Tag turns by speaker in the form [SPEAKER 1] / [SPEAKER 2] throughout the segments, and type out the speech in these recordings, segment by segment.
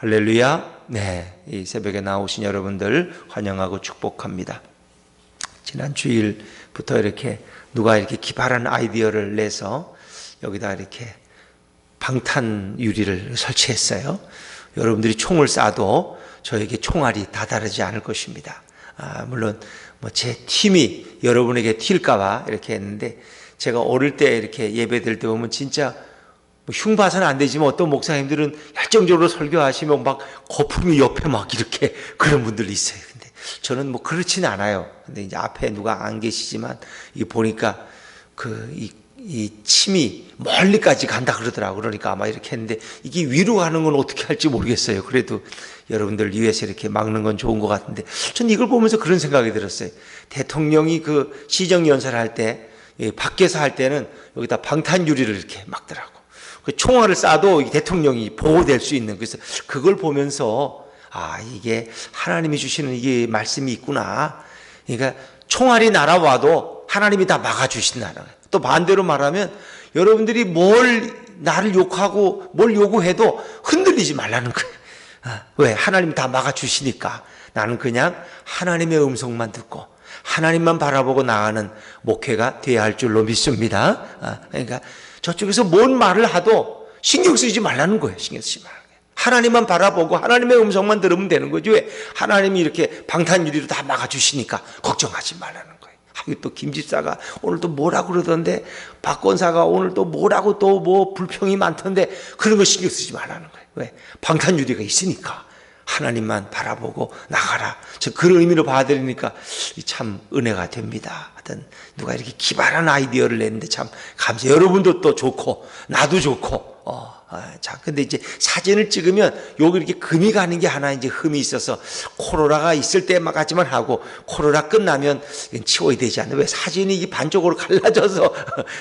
[SPEAKER 1] 할렐루야. 네, 이 새벽에 나오신 여러분들 환영하고 축복합니다. 지난 주일부터 이렇게 누가 이렇게 기발한 아이디어를 내서 여기다 이렇게 방탄 유리를 설치했어요. 여러분들이 총을 쏴도 저에게 총알이 다다르지 않을 것입니다. 물론 제 팀이 여러분에게 튈까봐 이렇게 했는데, 제가 어릴 때 이렇게 예배 드릴 때 보면 진짜 흉봐서는 안 되지만 어떤 목사님들은 열정적으로 설교하시면 막 거품이 옆에 막 이렇게 그런 분들이 있어요. 근데 저는 그렇진 않아요. 근데 이제 앞에 누가 안 계시지만 이 보니까 이 침이 멀리까지 간다 그러더라고요. 그러니까 아마 이렇게 했는데, 이게 위로 가는 건 어떻게 할지 모르겠어요. 그래도 여러분들 위해서 이렇게 막는 건 좋은 것 같은데, 전 이걸 보면서 그런 생각이 들었어요. 대통령이 그 시정연설 할 때, 밖에서 할 때는 여기다 방탄 유리를 이렇게 막더라고. 총알을 쏴도 대통령이 보호될 수 있는, 그래서 그걸 보면서 이게 하나님이 주시는 이게 말씀이 있구나. 그러니까 총알이 날아와도 하나님이 다 막아주신다는 거예요. 또 반대로 말하면 여러분들이 뭘 나를 욕하고 뭘 요구해도 흔들리지 말라는 거예요. 왜? 하나님이 다 막아주시니까. 나는 그냥 하나님의 음성만 듣고 하나님만 바라보고 나가는 목회가 돼야 할 줄로 믿습니다. 그러니까 저쪽에서 뭔 말을 하도 신경 쓰지 말라는 거예요. 신경 쓰지 말라는 거예요. 하나님만 바라보고 하나님의 음성만 들으면 되는 거죠. 왜? 하나님이 이렇게 방탄유리로 다 막아주시니까 걱정하지 말라는 거예요. 또 김집사가 오늘 또 뭐라고 그러던데, 박 권사가 오늘 또 뭐라고 또 뭐 불평이 많던데, 그런 거 신경 쓰지 말라는 거예요. 왜? 방탄유리가 있으니까 하나님만 바라보고 나가라. 저 그런 의미로 봐드리니까 참 은혜가 됩니다. 하여튼 누가 이렇게 기발한 아이디어를 냈는데 참 감사해요. 여러분도 또 좋고 나도 좋고. 자, 근데 이제 사진을 찍으면 여기 이렇게 금이 가는 게 하나 이제 흠이 있어서, 코로나가 있을 때만까지만 하고 코로나 끝나면 치워야 되지 않나. 왜? 사진이 이게 반쪽으로 갈라져서.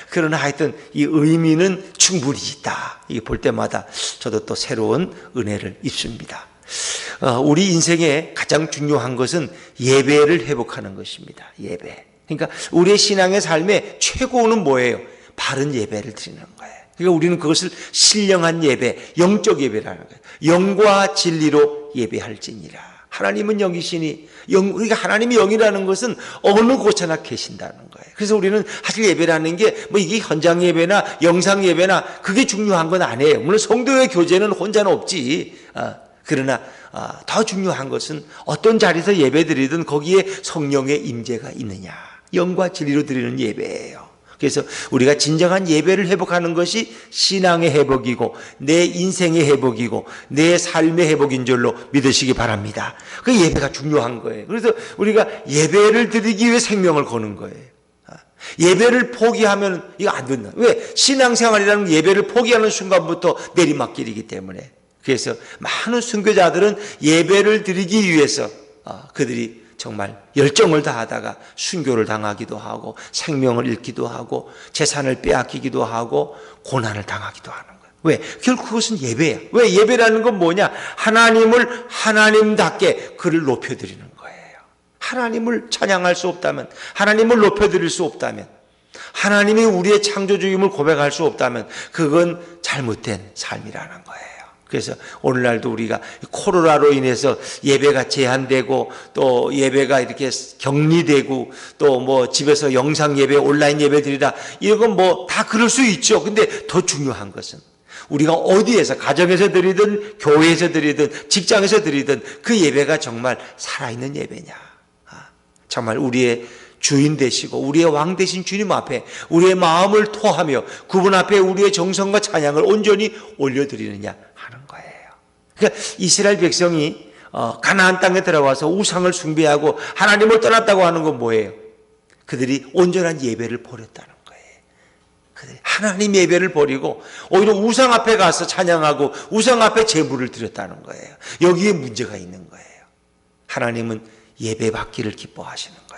[SPEAKER 1] 그러나 하여튼 이 의미는 충분히 있다. 이게 볼 때마다 저도 또 새로운 은혜를 입습니다. 우리 인생에 가장 중요한 것은 예배를 회복하는 것입니다. 예배. 그러니까 우리의 신앙의 삶의 최고는 뭐예요? 바른 예배를 드리는 거예요. 그러니까 우리는 그것을 신령한 예배, 영적 예배라는 거예요. 영과 진리로 예배할지니라. 하나님은 영이시니, 그러니까 하나님이 영이라는 것은 어느 곳에나 계신다는 거예요. 그래서 우리는 사실 예배라는 게 이게 현장 예배나 영상 예배나 그게 중요한 건 아니에요. 물론 성도의 교제는 혼자는 없지. 그러나 더 중요한 것은 어떤 자리에서 예배드리든 거기에 성령의 임재가 있느냐. 영과 진리로 드리는 예배예요. 그래서 우리가 진정한 예배를 회복하는 것이 신앙의 회복이고 내 인생의 회복이고 내 삶의 회복인 줄로 믿으시기 바랍니다. 그 예배가 중요한 거예요. 그래서 우리가 예배를 드리기 위해 생명을 거는 거예요. 예배를 포기하면 이거 안 된다. 왜? 신앙생활이라는 예배를 포기하는 순간부터 내리막길이기 때문에. 그래서 많은 순교자들은 예배를 드리기 위해서 그들이 정말 열정을 다하다가 순교를 당하기도 하고 생명을 잃기도 하고 재산을 빼앗기기도 하고 고난을 당하기도 하는 거예요. 왜? 결국 그것은 예배야. 왜? 예배라는 건 뭐냐? 하나님을 하나님답게 그를 높여드리는 거예요. 하나님을 찬양할 수 없다면, 하나님을 높여드릴 수 없다면, 하나님이 우리의 창조주임을 고백할 수 없다면 그건 잘못된 삶이라는 거예요. 그래서 오늘날도 우리가 코로나로 인해서 예배가 제한되고 또 예배가 이렇게 격리되고 또 집에서 영상 예배, 온라인 예배 드리다, 이건 다 그럴 수 있죠. 근데 더 중요한 것은 우리가 어디에서, 가정에서 드리든 교회에서 드리든 직장에서 드리든 그 예배가 정말 살아있는 예배냐. 정말 우리의 주인 되시고 우리의 왕 되신 주님 앞에 우리의 마음을 토하며 그분 앞에 우리의 정성과 찬양을 온전히 올려드리느냐 하는 거예요. 그러니까 이스라엘 백성이 가나안 땅에 들어와서 우상을 숭배하고 하나님을 떠났다고 하는 건 뭐예요? 그들이 온전한 예배를 버렸다는 거예요. 그들이 하나님 예배를 버리고 오히려 우상 앞에 가서 찬양하고 우상 앞에 제물을 드렸다는 거예요. 여기에 문제가 있는 거예요. 하나님은 예배 받기를 기뻐하시는 거예요.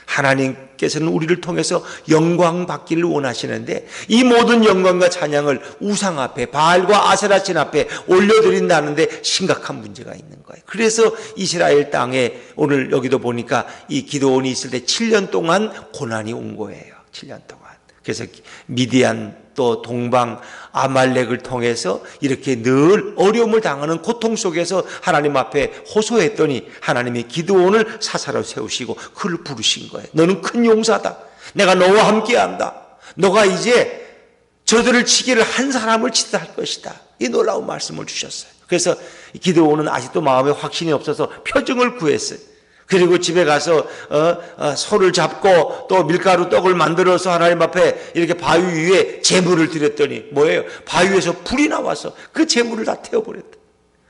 [SPEAKER 1] 하나님께서는 우리를 통해서 영광 받기를 원하시는데 이 모든 영광과 찬양을 우상 앞에, 바알과 아세라신 앞에 올려드린다는데 심각한 문제가 있는 거예요. 그래서 이스라엘 땅에 오늘 여기도 보니까 이 기드온이 있을 때 7년 동안 고난이 온 거예요. 7년 동안. 그래서 미디안 또 동방 아말렉을 통해서 이렇게 늘 어려움을 당하는 고통 속에서 하나님 앞에 호소했더니 하나님이 기드온을 사사로 세우시고 그를 부르신 거예요. 너는 큰 용사다. 내가 너와 함께한다. 너가 이제 저들을 치기를 한 사람을 치다 할 것이다. 이 놀라운 말씀을 주셨어요. 그래서 기드온은 아직도 마음에 확신이 없어서 표징을 구했어요. 그리고 집에 가서 소를 잡고 또 밀가루 떡을 만들어서 하나님 앞에 이렇게 바위 위에 제물을 드렸더니 뭐예요? 바위에서 불이 나와서 그 제물을 다 태워버렸다.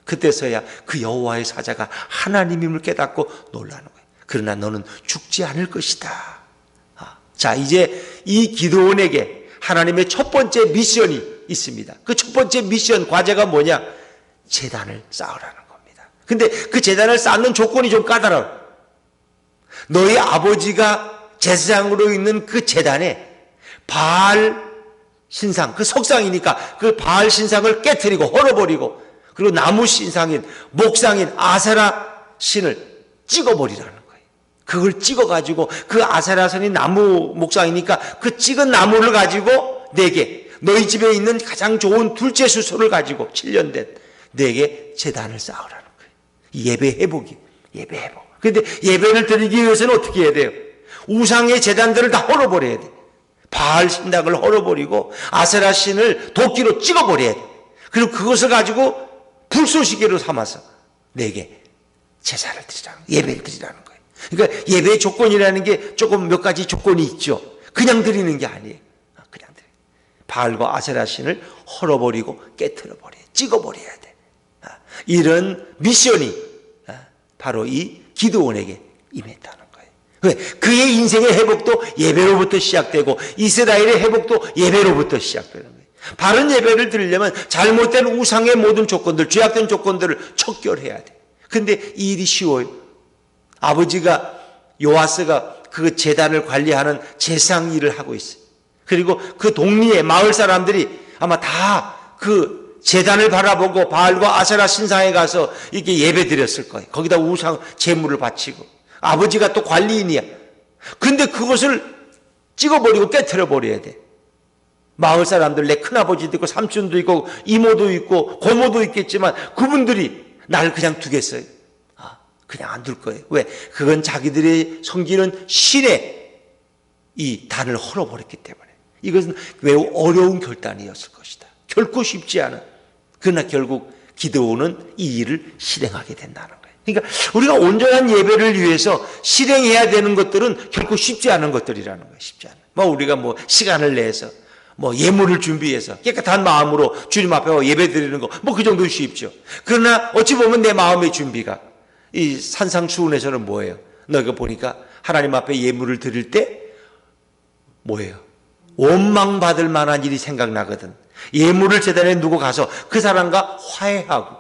[SPEAKER 1] 그때서야 그 여호와의 사자가 하나님임을 깨닫고 놀라는 거예요. 그러나 너는 죽지 않을 것이다. 자, 이제 이 기드온에게 하나님의 첫 번째 미션이 있습니다. 그 첫 번째 미션 과제가 뭐냐? 제단을 쌓으라는 겁니다. 근데 그 제단을 쌓는 조건이 좀 까다로워요. 너희 아버지가 제사장으로 있는 그 제단에 바알 신상, 그 석상이니까 그 바알 신상을 깨트리고 헐어버리고 그리고 나무 신상인 목상인 아세라 신을 찍어버리라는 거예요. 그걸 찍어가지고 그 아세라 신이 나무 목상이니까 그 찍은 나무를 가지고 내게 너희 집에 있는 가장 좋은 둘째 수소를 가지고 7년 된 내게 제단을 쌓으라는 거예요. 예배 회복이 예배 회복. 그런데 예배를 드리기 위해서는 어떻게 해야 돼요? 우상의 제단들을 다 헐어버려야 돼. 바알 신당을 헐어버리고 아세라 신을 도끼로 찍어버려야 돼. 그리고 그것을 가지고 불쏘시개로 삼아서 내게 제사를 드리라는 거예요. 예배를 드리라는 거예요. 그러니까 예배의 조건이라는 게 조금 몇 가지 조건이 있죠. 그냥 드리는 게 아니에요. 그냥 드려요. 바알과 아세라 신을 헐어버리고 깨트려버려요. 찍어버려야 돼. 이런 미션이 바로 이 기드온에게 임했다는 거예요. 왜? 그의 인생의 회복도 예배로부터 시작되고 이스라엘의 회복도 예배로부터 시작되는 거예요. 바른 예배를 드리려면 잘못된 우상의 모든 조건들, 죄악된 조건들을 척결해야 돼. 근데 이 일이 쉬워요. 아버지가 요아스가 그 제단을 관리하는 제상 일을 하고 있어요. 그리고 그 동리의 마을 사람들이 아마 다 그 제단을 바라보고 바알과 아세라 신상에 가서 이렇게 예배 드렸을 거예요. 거기다 우상 제물을 바치고 아버지가 또 관리인이야. 근데 그것을 찍어버리고 깨트려버려야 돼. 마을 사람들, 내 큰아버지도 있고 삼촌도 있고 이모도 있고 고모도 있겠지만 그분들이 나를 그냥 두겠어요? 그냥 안 둘 거예요. 왜? 그건 자기들이 섬기는 신의 이 단을 헐어버렸기 때문에. 이것은 매우 어려운 결단이었을 것이다. 결코 쉽지 않은. 그러나 결국 기드온은 이 일을 실행하게 된다는 거예요. 그러니까 우리가 온전한 예배를 위해서 실행해야 되는 것들은 결코 쉽지 않은 것들이라는 거예요. 쉽지 않은. 우리가 시간을 내서 예물을 준비해서 깨끗한 마음으로 주님 앞에 예배 드리는 거 그 정도 쉽죠. 그러나 어찌 보면 내 마음의 준비가 이 산상수훈에서는 뭐예요? 너희가 보니까 하나님 앞에 예물을 드릴 때 뭐예요? 원망받을 만한 일이 생각나거든. 예물을 제단에 두고 가서 그 사람과 화해하고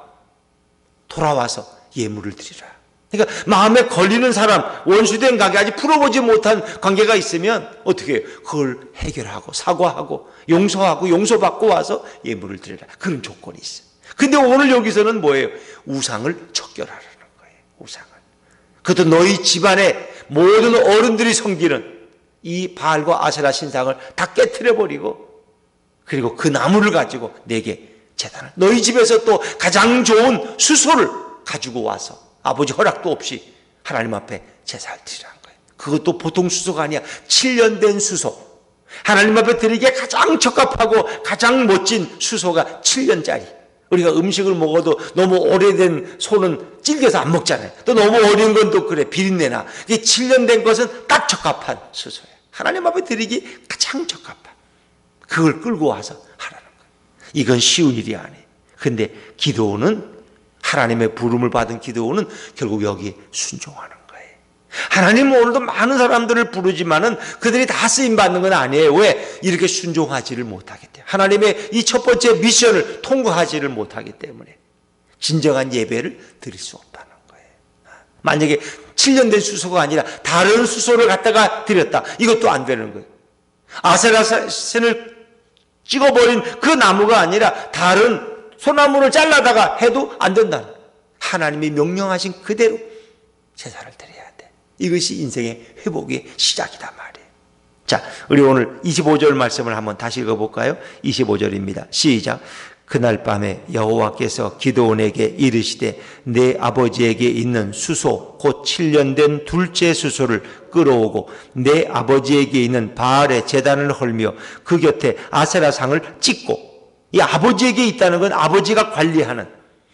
[SPEAKER 1] 돌아와서 예물을 드리라. 그러니까 마음에 걸리는 사람, 원수된 관계, 아직 풀어보지 못한 관계가 있으면 어떻게 해요? 그걸 해결하고 사과하고 용서하고 용서받고 와서 예물을 드리라. 그런 조건이 있어요. 근데 오늘 여기서는 뭐예요? 우상을 척결하라는 거예요. 우상을. 그것도 너희 집안의 모든 어른들이 섬기는 이 바알과 아세라 신상을 다 깨트려버리고 그리고 그 나무를 가지고 내게 제단을, 너희 집에서 또 가장 좋은 수소를 가지고 와서 아버지 허락도 없이 하나님 앞에 제사를 드리라는 거예요. 그것도 보통 수소가 아니야. 7년 된 수소. 하나님 앞에 드리기에 가장 적합하고 가장 멋진 수소가 7년짜리. 우리가 음식을 먹어도 너무 오래된 소는 질겨서 안 먹잖아요. 또 너무 어린 건 또 그래, 비린내나. 이게 7년 된 것은 딱 적합한 수소예요. 하나님 앞에 드리기 가장 적합한. 그걸 끌고 와서 하라는 거예요. 이건 쉬운 일이 아니에요. 근데 기드온은, 하나님의 부름을 받은 기드온은 결국 여기에 순종하는 거예요. 하나님은 오늘도 많은 사람들을 부르지만은 그들이 다 쓰임받는 건 아니에요. 왜? 이렇게 순종하지를 못하기 때문에. 하나님의 이 첫 번째 미션을 통과하지를 못하기 때문에 진정한 예배를 드릴 수 없다는 거예요. 만약에 7년 된 수소가 아니라 다른 수소를 갖다가 드렸다. 이것도 안 되는 거예요. 아세라신을 찍어버린 그 나무가 아니라 다른 소나무를 잘라다가 해도 안 된다는 거예요. 하나님이 명령하신 그대로 제사를 드려야 돼. 이것이 인생의 회복의 시작이다 말이에요. 자, 우리 오늘 25절 말씀을 한번 다시 읽어볼까요? 25절입니다. 시작. 그날 밤에 여호와께서 기드온에게 이르시되 내 아버지에게 있는 수소 곧 7년 된 둘째 수소를 끌어오고 내 아버지에게 있는 바알의 제단을 헐며 그 곁에 아세라상을 찍고, 이 아버지에게 있다는 건 아버지가 관리하는,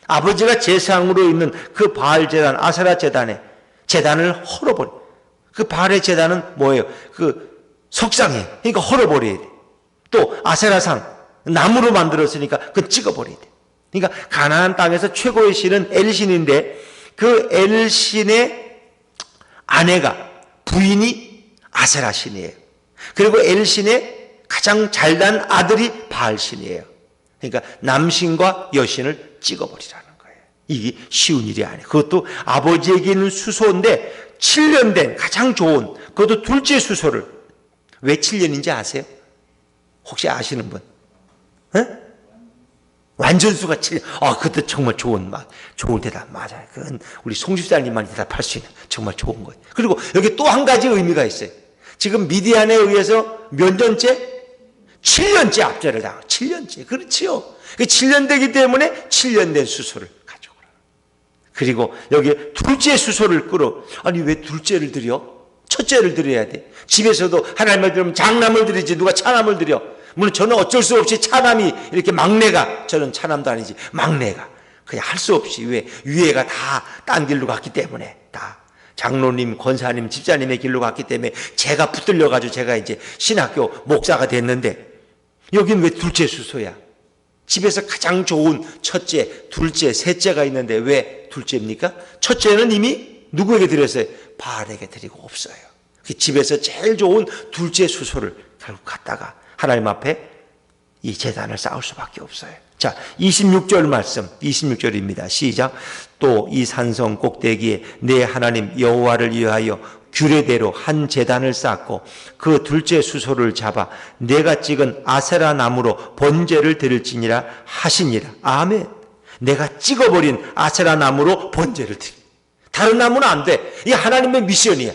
[SPEAKER 1] 아버지가 제사장으로 있는 그 바알 제단, 아세라 제단에 제단을 헐어버려. 그 바알의 제단은 뭐예요? 그 석상이에요. 그러니까 헐어버려야 돼. 또 아세라상 나무로 만들었으니까 그건 찍어버려야 돼. 그러니까 가나안 땅에서 최고의 신은 엘신인데 그 엘신의 아내가, 부인이 아세라 신이에요. 그리고 엘신의 가장 잘난 아들이 바알 신이에요. 그러니까 남신과 여신을 찍어버리라는 거예요. 이게 쉬운 일이 아니에요. 그것도 아버지에게 있는 수소인데 7년 된 가장 좋은, 그것도 둘째 수소를. 왜 7년인지 아세요? 혹시 아시는 분? 에? 완전수가 7년. 그것도 정말 좋은 대답. 맞아요. 그건 우리 송 집사님만 대답할 수 있는 정말 좋은 거예요. 그리고 여기 또 한 가지 의미가 있어요. 지금 미디안에 의해서 몇 년째? 7년째 압제를 당하고 7년째. 그렇지요. 7년 되기 때문에 7년 된 수소를 가져오라. 그리고 여기 둘째 수소를 끌어. 아니 왜 둘째를 드려? 첫째를 드려야 돼. 집에서도 하나님을 들으면 장남을 드리지 누가 차남을 드려. 물론 저는 어쩔 수 없이 차남이 이렇게 막내가, 저는 차남도 아니지, 막내가 그냥 할 수 없이, 왜 위에가 다 딴 길로 갔기 때문에, 다 장로님, 권사님, 집사님의 길로 갔기 때문에 제가 붙들려 가지고 제가 이제 신학교 목사가 됐는데, 여긴 왜 둘째 수소야? 집에서 가장 좋은 첫째, 둘째, 셋째가 있는데 왜 둘째입니까? 첫째는 이미 누구에게 드렸어요? 바알에게 드리고 없어요. 집에서 제일 좋은 둘째 수소를 결국 갖다가 하나님 앞에 이 제단을 쌓을 수밖에 없어요. 자, 26절 말씀, 26절입니다. 시작. 또 이 산성 꼭대기에 내 하나님 여호와를 위하여 규례대로 한 제단을 쌓고 그 둘째 수소를 잡아 내가 찍은 아세라 나무로 번제를 드릴지니라 하시니라. 아멘. 내가 찍어버린 아세라 나무로 번제를 드리. 다른 나무는 안 돼. 이게 하나님의 미션이야.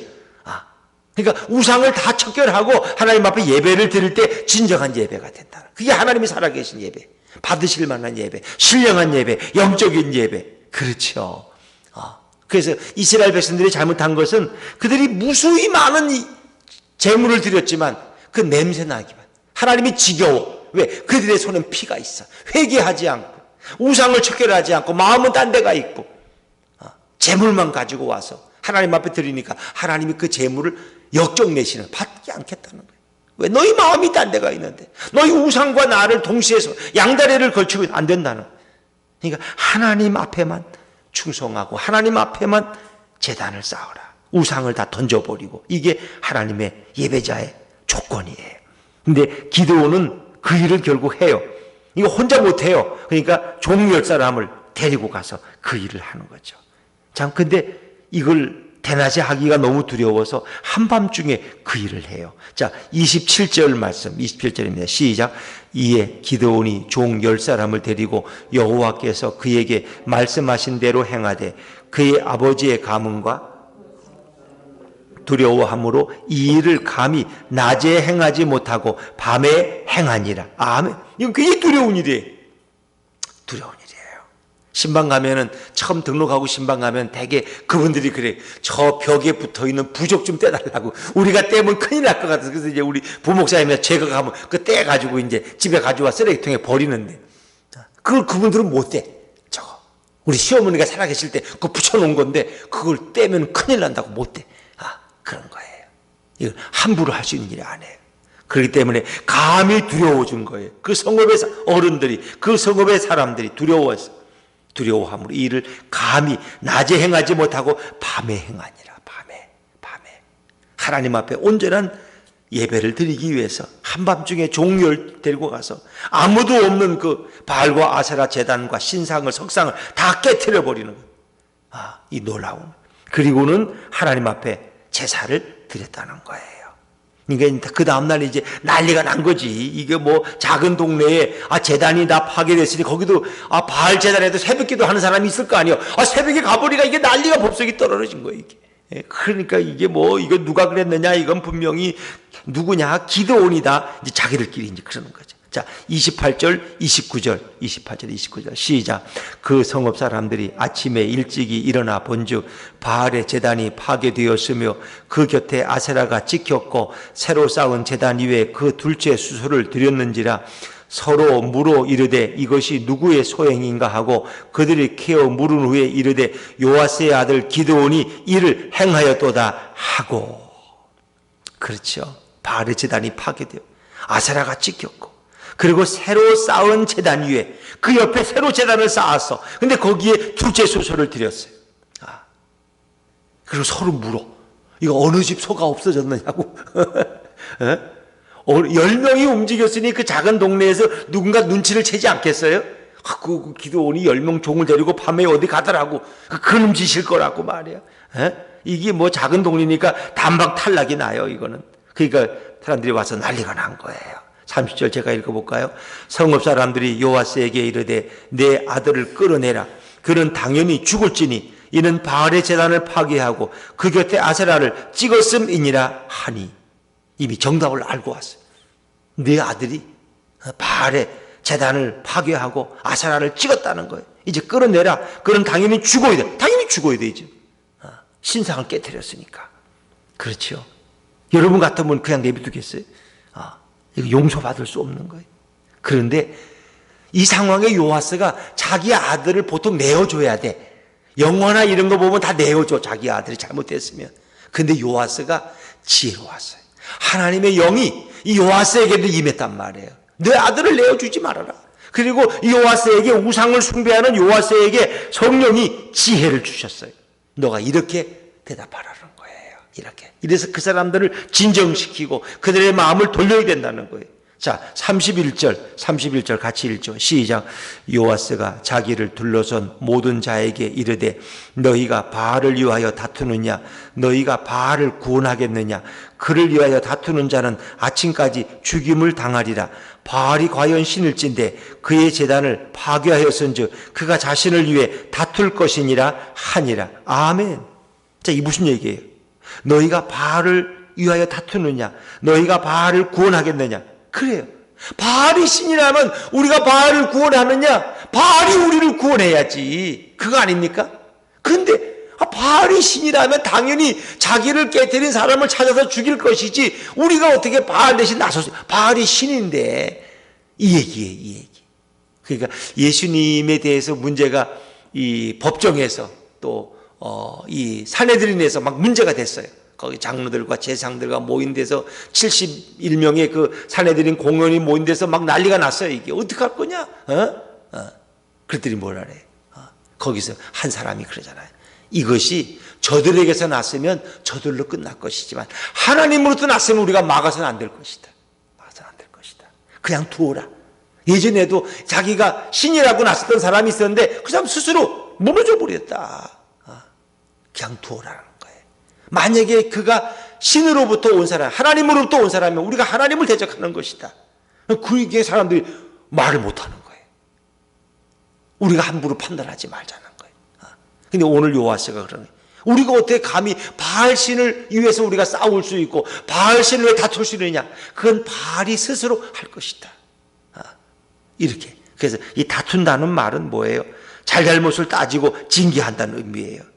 [SPEAKER 1] 그러니까 우상을 다 척결하고 하나님 앞에 예배를 드릴 때 진정한 예배가 된다. 그게 하나님이 살아계신 예배, 받으실 만한 예배, 신령한 예배, 영적인 예배. 그렇죠. 그래서 이스라엘 백성들이 잘못한 것은 그들이 무수히 많은 제물을 드렸지만 그 냄새 나기만. 하나님이 지겨워. 왜? 그들의 손엔 피가 있어. 회개하지 않고 우상을 척결하지 않고 마음은 딴 데가 있고 제물만 가지고 와서 하나님 앞에 드리니까 하나님이 그 제물을 역정내시는, 받지 않겠다는 거예요. 왜? 너희 마음이 딴 데가 있는데, 너희 우상과 나를 동시에서 양다리를 걸치고 안 된다는 거예요. 그러니까 하나님 앞에만 충성하고 하나님 앞에만 제단을 쌓아라. 우상을 다 던져버리고, 이게 하나님의 예배자의 조건이에요. 근데 기드온은 그 일을 결국 해요. 이거 혼자 못해요. 그러니까 종 10사람을 데리고 가서 그 일을 하는 거죠. 참, 근데 이걸 대낮에 하기가 너무 두려워서 한밤중에 그 일을 해요. 자, 27절 말씀, 27절입니다. 시작. 이에 기드온이 종 10사람을 데리고 여호와께서 그에게 말씀하신 대로 행하되 그의 아버지의 가문과 두려워함으로 이 일을 감히 낮에 행하지 못하고 밤에 행하니라. 아멘. 이건 굉장히 두려운 일이에요. 두려운 일이에요. 신방 가면은, 처음 등록하고 신방 가면 대개 그분들이 그래. 저 벽에 붙어 있는 부적 좀 떼달라고. 우리가 떼면 큰일 날 것 같아서. 그래서 이제 우리 부목사님이나 제가 가면 그 떼가지고 이제 집에 가져와 쓰레기통에 버리는데, 그걸 그분들은 못 떼. 저거. 우리 시어머니가 살아계실 때 그거 붙여놓은 건데, 그걸 떼면 큰일 난다고 못 떼. 그런 거예요. 이걸 함부로 할 수 있는 일이 아니에요. 그렇기 때문에 감히 두려워진 거예요. 그 성읍의 어른들이, 그 성읍의 사람들이 두려워함으로 이 일을 감히 낮에 행하지 못하고 밤에 행하니라. 밤에 하나님 앞에 온전한 예배를 드리기 위해서 한밤중에 종을 데리고 가서 아무도 없는 그 바알과 아세라 제단과 신상을, 석상을 다 깨트려 버리는 거예요. 이 놀라운. 그리고는 하나님 앞에 제사를 드렸다는 거예요. 그러니까 그 다음날 이제 난리가 난 거지. 이게 뭐 작은 동네에 제단이 다 파괴됐으니 거기도 바알 제단에도 새벽기도 하는 사람이 있을 거 아니에요. 새벽에 가보니까 이게 난리가 법석이 떨어진 거예요. 이게 그러니까 이게 뭐 이거 누가 그랬느냐, 이건 분명히 누구냐, 기드온이다. 이제 자기들끼리 이제 그러는 거죠. 자, 28절, 29절 시작. 그 성읍 사람들이 아침에 일찍이 일어나 본즉 바알의 제단이 파괴되었으며 그 곁에 아세라가 찍혔고 새로 쌓은 제단 위에 그 둘째 수소를 드렸는지라. 서로 물어 이르되 이것이 누구의 소행인가 하고 그들이 캐어 물은 후에 이르되 요아스의 아들 기드온이 이를 행하였도다 하고. 그렇죠. 바알의 제단이 파괴되어 아세라가 찍혔고, 그리고 새로 쌓은 제단 위에 그 옆에 새로 제단을 쌓았어. 근데 거기에 둘째 수소를 드렸어요. 그리고 서로 물어. 이거 어느 집 소가 없어졌느냐고. 10명이 움직였으니 그 작은 동네에서 누군가 눈치를 채지 않겠어요? 그 기드온이 10명 종을 데리고 밤에 어디 가더라고. 그놈 짓일 거라고 말이야. 이게 뭐 작은 동네니까 단박 탈락이 나요, 이거는. 그러니까 사람들이 와서 난리가 난 거예요. 30절 제가 읽어볼까요? 성읍 사람들이 요아스에게 이르되 내 아들을 끌어내라. 그는 당연히 죽을지니 이는 바알의 제단을 파괴하고 그 곁에 아세라를 찍었음이니라 하니. 이미 정답을 알고 왔어요. 내 아들이 바알의 제단을 파괴하고 아세라를 찍었다는 거예요. 이제 끌어내라. 그는 당연히 죽어야 돼. 당연히 죽어야 되죠. 신상을 깨뜨렸으니까. 그렇죠. 여러분 같으면 그냥 내비두겠어요? 이거 용서받을 수 없는 거예요. 그런데 이 상황에 요아스가 자기 아들을 보통 내어줘야 돼. 영화나 이런 거 보면 다 내어줘, 자기 아들이 잘못됐으면. 근데 요아스가 지혜로웠어요. 하나님의 영이 이 요아스에게도 임했단 말이에요. 내 아들을 내어주지 말아라. 그리고 이 요아스에게, 우상을 숭배하는 요아스에게 성령이 지혜를 주셨어요. 너가 이렇게 대답하라는 거예요. 이렇게. 이래서 그 사람들을 진정시키고 그들의 마음을 돌려야 된다는 거예요. 자, 31절 같이 읽죠. 시작. 요아스가 자기를 둘러선 모든 자에게 이르되 너희가 바알을 위하여 다투느냐? 너희가 바알을 구원하겠느냐? 그를 위하여 다투는 자는 아침까지 죽임을 당하리라. 바알이 과연 신일진데 그의 제단을 파괴하였은즉 그가 자신을 위해 다툴 것이니라 하니라. 아멘. 자, 이 무슨 얘기예요? 너희가 바알을 위하여 다투느냐? 너희가 바알을 구원하겠느냐? 그래요. 바알이 신이라면 우리가 바알을 구원하느냐? 바알이 우리를 구원해야지. 그거 아닙니까? 그런데 바알이 신이라면 당연히 자기를 깨뜨린 사람을 찾아서 죽일 것이지 우리가 어떻게 바알 대신 나서서. 바알이 신인데. 이 얘기예요, 이 얘기. 그러니까 예수님에 대해서 문제가 이 법정에서 또 이 산헤드린에서 막 문제가 됐어요. 거기 장로들과 제상들과 모인 데서 71명의 그 산헤드린 공원이 모인 데서 막 난리가 났어요. 이게 어떡할 거냐? 그랬더니 뭐라 그래? 거기서 한 사람이 그러잖아요. 이것이 저들에게서 났으면 저들로 끝날 것이지만 하나님으로부터 났으면 우리가 막아서는 안 될 것이다. 막아서는 안 될 것이다. 그냥 두어라. 예전에도 자기가 신이라고 나섰던 사람이 있었는데 그 사람 스스로 무너져 버렸다. 그냥 두어라는 거예요. 만약에 그가 신으로부터 온 사람, 하나님으로부터 온 사람이면 우리가 하나님을 대적하는 것이다. 그게 사람들이 말을 못하는 거예요. 우리가 함부로 판단하지 말자는 거예요. 근데 오늘 요아스가 그러네. 우리가 어떻게 감히 바알신을 위해서 우리가 싸울 수 있고 바알신을 왜 다툴 수 있느냐? 그건 바알이 스스로 할 것이다. 이렇게. 그래서 이 다툰다는 말은 뭐예요? 잘잘못을 따지고 징계한다는 의미예요.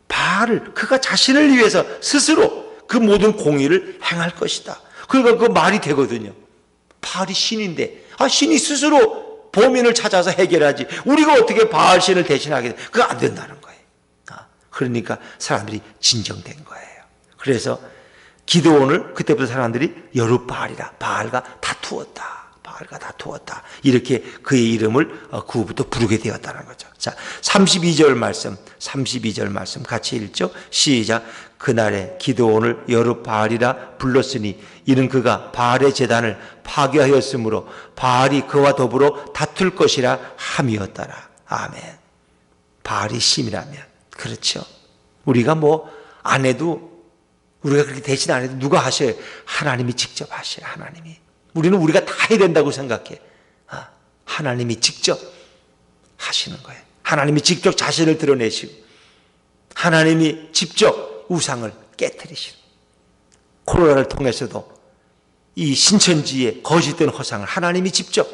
[SPEAKER 1] 바알을 그가 자신을 위해서 스스로 그 모든 공의를 행할 것이다. 그러니까 그 말이 되거든요. 바알이 신인데 신이 스스로 범인을 찾아서 해결하지 우리가 어떻게 바알 신을 대신하게 돼? 그거 안 된다는 거예요. 그러니까 사람들이 진정된 거예요. 그래서 기드온을 그때부터 사람들이 여룻바알이라, 바알과 다투었다. 바알과 다투었다. 이렇게 그의 이름을 그 후부터 부르게 되었다는 거죠. 자, 32절 말씀 같이 읽죠. 시작. 그날에 기드온을 여룻바알이라 불렀으니 이는 그가 바알의 제단을 파괴하였으므로 바알이 그와 더불어 다툴 것이라 함이었더라. 아멘. 바알이 심이라면 그렇죠. 우리가 뭐 안 해도 우리가 그렇게 대신 안 해도 누가 하셔요? 하나님이 직접 하셔요. 하나님이. 우리는 우리가 다 해야 된다고 생각해. 하나님이 직접 하시는 거예요. 하나님이 직접 자신을 드러내시고 하나님이 직접 우상을 깨뜨리시는, 코로나를 통해서도 이 신천지의 거짓된 허상을 하나님이 직접,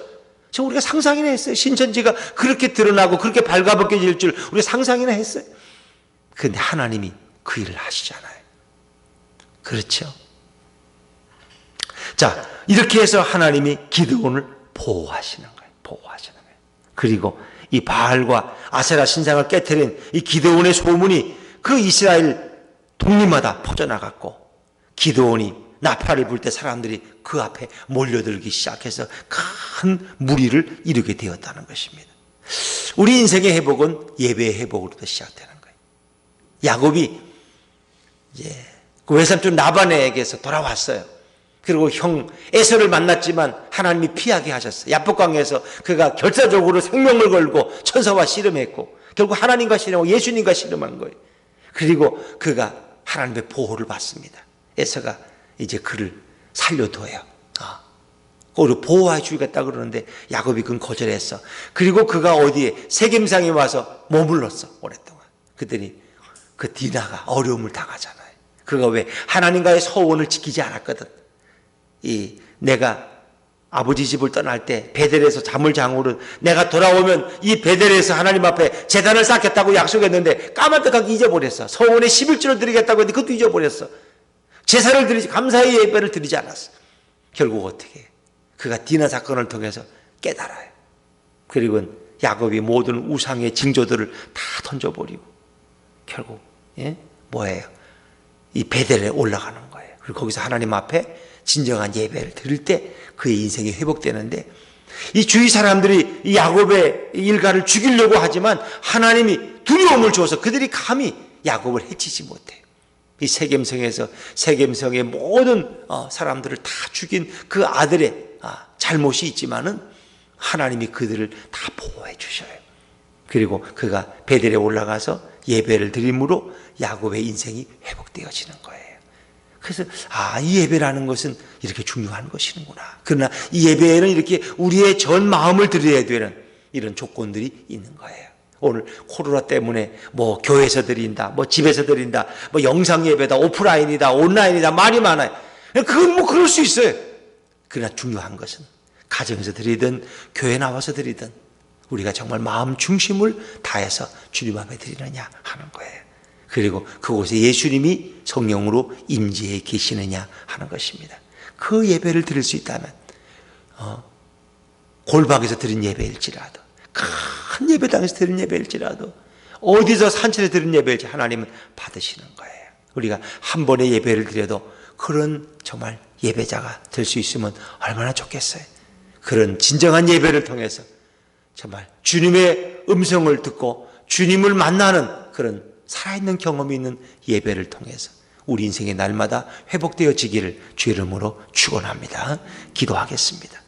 [SPEAKER 1] 저 우리가 상상이나 했어요. 신천지가 그렇게 드러나고 그렇게 발가벗겨질 줄 우리가 상상이나 했어요. 그런데 하나님이 그 일을 하시잖아요. 그렇죠? 자, 이렇게 해서 하나님이 기드온을 보호하시는 거예요. 보호하시는 거예요. 그리고 이 바알과 아세라 신상을 깨뜨린 이 기드온의 소문이 그 이스라엘 동리마다 퍼져나갔고, 기드온이 나팔을 불 때 사람들이 그 앞에 몰려들기 시작해서 큰 무리를 이루게 되었다는 것입니다. 우리 인생의 회복은 예배의 회복으로부터 시작되는 거예요. 야곱이 이제 그 외삼촌 라반에게서 돌아왔어요. 그리고 형 에서를 만났지만 하나님이 피하게 하셨어요. 야복강에서 그가 결사적으로 생명을 걸고 천사와 씨름했고, 결국 하나님과 씨름하고 예수님과 씨름한 거예요. 그리고 그가 하나님의 보호를 받습니다. 에서가 이제 그를 살려둬요. 그리고 보호해 주겠다 그러는데 야곱이 그건 거절했어. 그리고 그가 어디에 세겜상에 와서 머물렀어, 오랫동안. 그랬더니 그 디나가 어려움을 당하잖아요. 그가 왜 하나님과의 서원을 지키지 않았거든. 내가 아버지 집을 떠날 때 베델에서 잠을 장우는, 내가 돌아오면 이 베델에서 하나님 앞에 제단을 쌓겠다고 약속했는데 까마득하게 잊어버렸어. 서원의 11조를 드리겠다고 했는데 그것도 잊어버렸어. 제사를 드리지, 감사의 예배를 드리지 않았어. 결국 어떻게 해? 그가 디나 사건을 통해서 깨달아요. 그리고 야곱이 모든 우상의 징조들을 다 던져버리고 결국 뭐예요? 이 베델에 올라가는 거예요. 그리고 거기서 하나님 앞에 진정한 예배를 드릴 때 그의 인생이 회복되는데, 이 주위 사람들이 이 야곱의 일가를 죽이려고 하지만 하나님이 두려움을 줘서 그들이 감히 야곱을 해치지 못해요. 이 세겜성에서 세겜성의 모든 사람들을 다 죽인 그 아들의 잘못이 있지만은 하나님이 그들을 다 보호해 주셔요. 그리고 그가 베델에 올라가서 예배를 드림으로 야곱의 인생이 회복되어지는 거예요. 그래서 이 예배라는 것은 이렇게 중요한 것이구나. 그러나 이 예배에는 이렇게 우리의 전 마음을 드려야 되는 이런 조건들이 있는 거예요. 오늘 코로나 때문에 뭐 교회에서 드린다, 뭐 집에서 드린다, 뭐 영상 예배다, 오프라인이다, 온라인이다, 말이 많아요. 그건 뭐 그럴 수 있어요. 그러나 중요한 것은 가정에서 드리든 교회 나와서 드리든 우리가 정말 마음 중심을 다해서 주님 앞에 드리느냐 하는 거예요. 그리고 그곳에 예수님이 성령으로 임재해 계시느냐 하는 것입니다. 그 예배를 드릴 수 있다면 골방에서 드린 예배일지라도, 큰 예배당에서 드린 예배일지라도, 어디서 산천에 드린 예배일지 하나님은 받으시는 거예요. 우리가 한 번의 예배를 드려도 그런 정말 예배자가 될 수 있으면 얼마나 좋겠어요. 그런 진정한 예배를 통해서 정말 주님의 음성을 듣고 주님을 만나는 그런 살아있는 경험이 있는 예배를 통해서 우리 인생의 날마다 회복되어지기를 주의 이름으로 축원합니다. 기도하겠습니다.